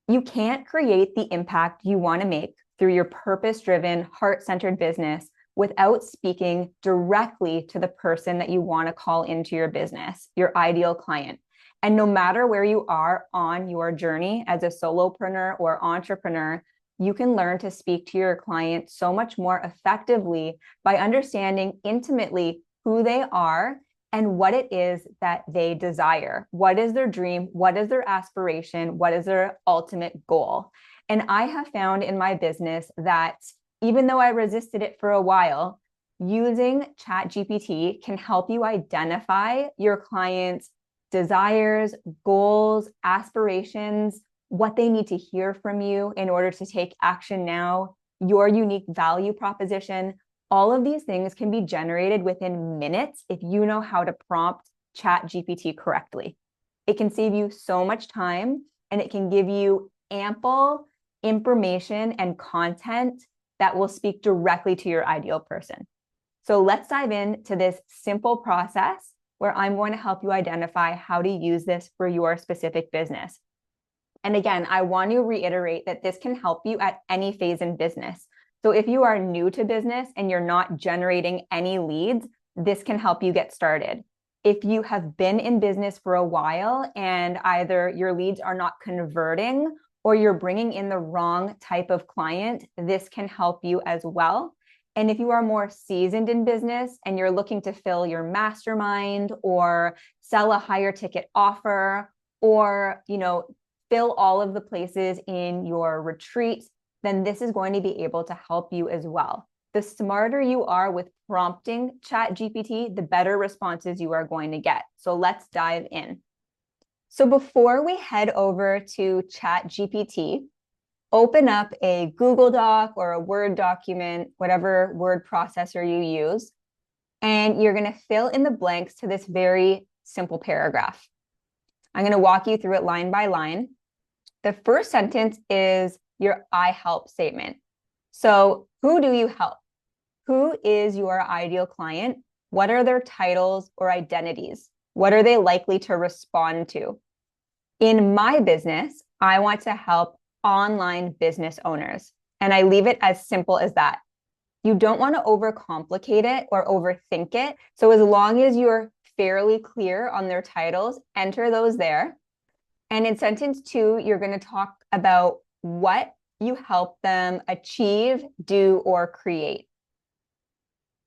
You can't create the impact you want to make through your purpose-driven, heart-centered business without speaking directly to the person that you want to call into your business, your ideal client. And no matter where you are on your journey as a solopreneur or entrepreneur, you can learn to speak to your client so much more effectively by understanding intimately who they are and what it is that they desire. What is their dream? What is their aspiration? What is their ultimate goal? And I have found in my business that even though I resisted it for a while, using Chat GPT can help you identify your clients' desires, goals, aspirations, what they need to hear from you in order to take action now, your unique value proposition. All of these things can be generated within minutes if you know how to prompt Chat GPT correctly. It can save you so much time, and it can give you ample information and content that will speak directly to your ideal person. So let's dive into this simple process where I'm going to help you identify how to use this for your specific business. And again, I want to reiterate that this can help you at any phase in business. So if you are new to business and you're not generating any leads, this can help you get started. If you have been in business for a while and either your leads are not converting or you're bringing in the wrong type of client, this can help you as well. And if you are more seasoned in business and you're looking to fill your mastermind or sell a higher ticket offer or, fill all of the places in your retreat, then this is going to be able to help you as well. The smarter you are with prompting Chat GPT, the better responses you are going to get. So let's dive in. So before we head over to Chat GPT, open up a Google Doc or a Word document, whatever word processor you use, and you're going to fill in the blanks to this very simple paragraph. I'm going to walk you through it line by line. The first sentence is your I help statement. So who do you help? Who is your ideal client? What are their titles or identities? What are they likely to respond to? In my business, I want to help online business owners, and I leave it as simple as that. You don't want to overcomplicate it or overthink it. So as long as you're fairly clear on their titles, enter those there. And in sentence 2, you're going to talk about what you help them achieve, do, or create.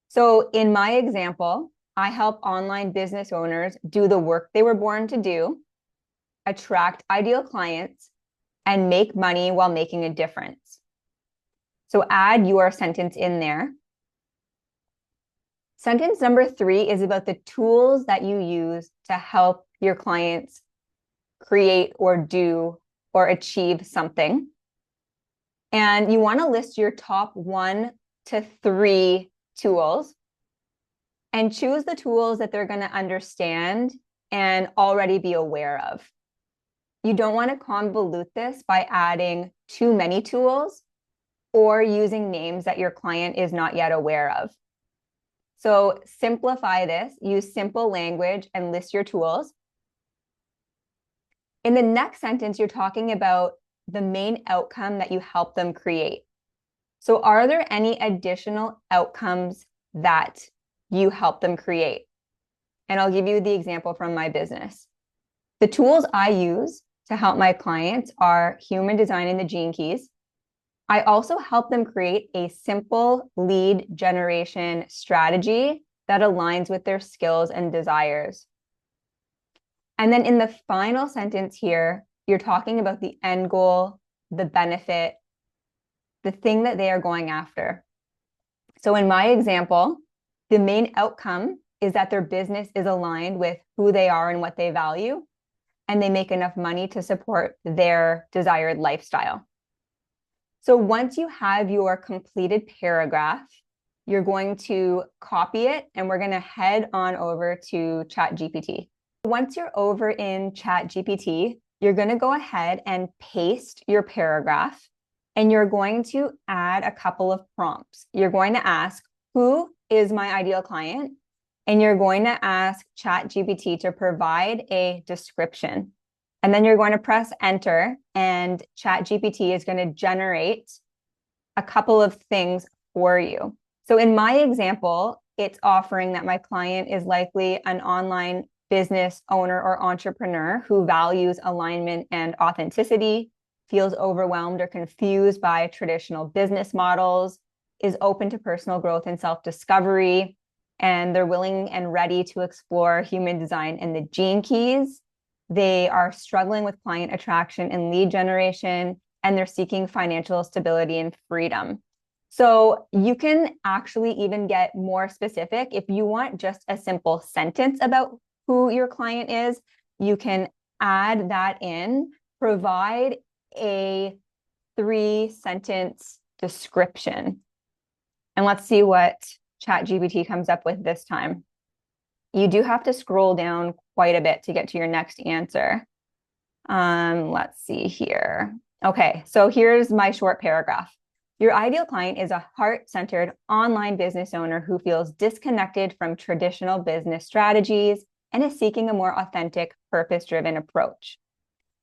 So in my example, I help online business owners do the work they were born to do, attract ideal clients, and make money while making a difference. So add your sentence in there. Sentence number 3 is about the tools that you use to help your clients create or do or achieve something. And you want to list your top 1 to 3 tools and choose the tools that they're going to understand and already be aware of. You don't want to convolute this by adding too many tools or using names that your client is not yet aware of. So simplify this, use simple language, and list your tools. In the next sentence, you're talking about the main outcome that you help them create. So are there any additional outcomes that you help them create? And I'll give you the example from my business. The tools I use to help my clients are human design and the gene keys. I also help them create a simple lead generation strategy that aligns with their skills and desires. And then in the final sentence here, you're talking about the end goal, the benefit, the thing that they are going after. So in my example, the main outcome is that their business is aligned with who they are and what they value, and they make enough money to support their desired lifestyle. So once you have your completed paragraph, you're going to copy it, and we're going to head on over to Chat GPT. Once you're over in Chat GPT, you're going to go ahead and paste your paragraph, and you're going to add a couple of prompts. You're going to ask, who is my ideal client? And you're going to ask Chat GPT to provide a description. And then you're going to press enter, and Chat GPT is going to generate a couple of things for you. So in my example, it's offering that my client is likely an online business owner or entrepreneur who values alignment and authenticity, feels overwhelmed or confused by traditional business models, is open to personal growth and self-discovery, and they're willing and ready to explore human design and the gene keys. They are struggling with client attraction and lead generation, and they're seeking financial stability and freedom. So you can actually even get more specific. If you want just a simple sentence about who your client is, you can add that in, provide a 3-sentence description. And let's see what Chat GPT comes up with this time. You do have to scroll down quite a bit to get to your next answer. Let's see here. Okay, so here's my short paragraph. Your ideal client is a heart-centered online business owner who feels disconnected from traditional business strategies and is seeking a more authentic, purpose-driven approach.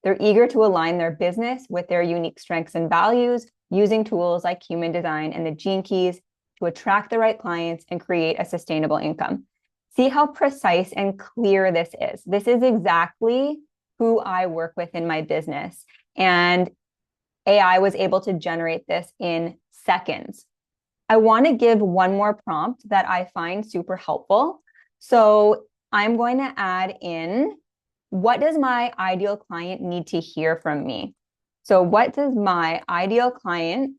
They're eager to align their business with their unique strengths and values, using tools like human design and the gene keys to attract the right clients and create a sustainable income. See how precise and clear this is. This is exactly who I work with in my business. And AI was able to generate this in seconds. I want to give one more prompt that I find super helpful. So I'm going to add in, what does my ideal client need to hear from me? So what does my ideal client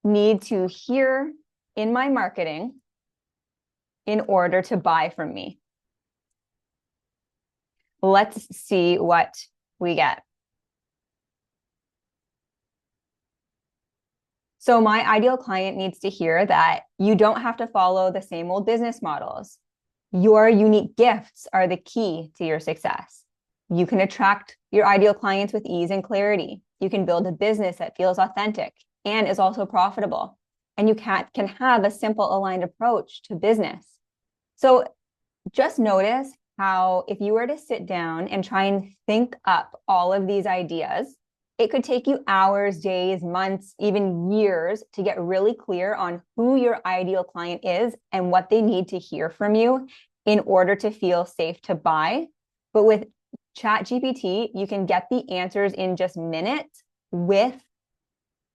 need to hear in my marketing in order to buy from me? Let's see what we get. So my ideal client needs to hear that you don't have to follow the same old business models. Your unique gifts are the key to your success. You can attract your ideal clients with ease and clarity. You can build a business that feels authentic and is also profitable. And you can have a simple aligned approach to business. So just notice how if you were to sit down and try and think up all of these ideas, it could take you hours, days, months, even years to get really clear on who your ideal client is and what they need to hear from you in order to feel safe to buy. But with Chat GPT, you can get the answers in just minutes with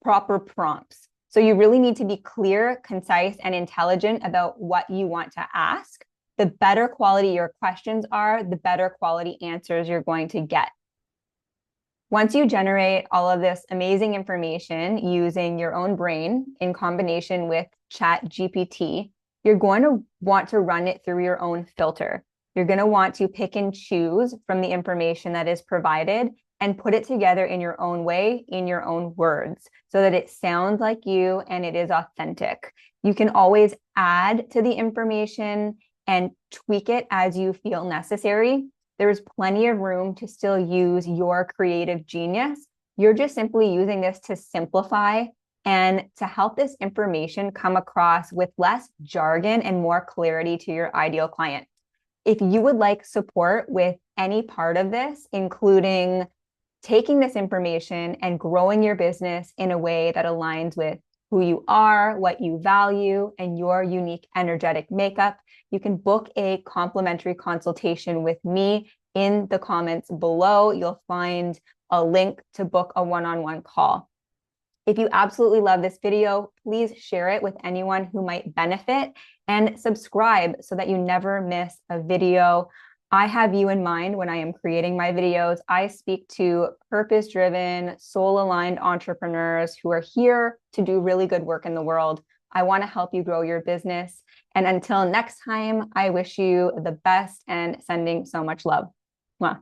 proper prompts. So you really need to be clear, concise, and intelligent about what you want to ask. The better quality your questions are, the better quality answers you're going to get. Once you generate all of this amazing information using your own brain in combination with Chat GPT, you're going to want to run it through your own filter. You're going to want to pick and choose from the information that is provided and put it together in your own way, in your own words, so that it sounds like you and it is authentic. You can always add to the information and tweak it as you feel necessary. There's plenty of room to still use your creative genius. You're just simply using this to simplify and to help this information come across with less jargon and more clarity to your ideal client. If you would like support with any part of this, including taking this information and growing your business in a way that aligns with who you are, what you value, and your unique energetic makeup, you can book a complimentary consultation with me. In the comments below, you'll find a link to book a one-on-one call. If you absolutely love this video, please share it with anyone who might benefit and subscribe so that you never miss a video. I have you in mind when I am creating my videos. I speak to purpose-driven, soul-aligned entrepreneurs who are here to do really good work in the world. I want to help you grow your business. And until next time, I wish you the best and sending so much love. Mwah.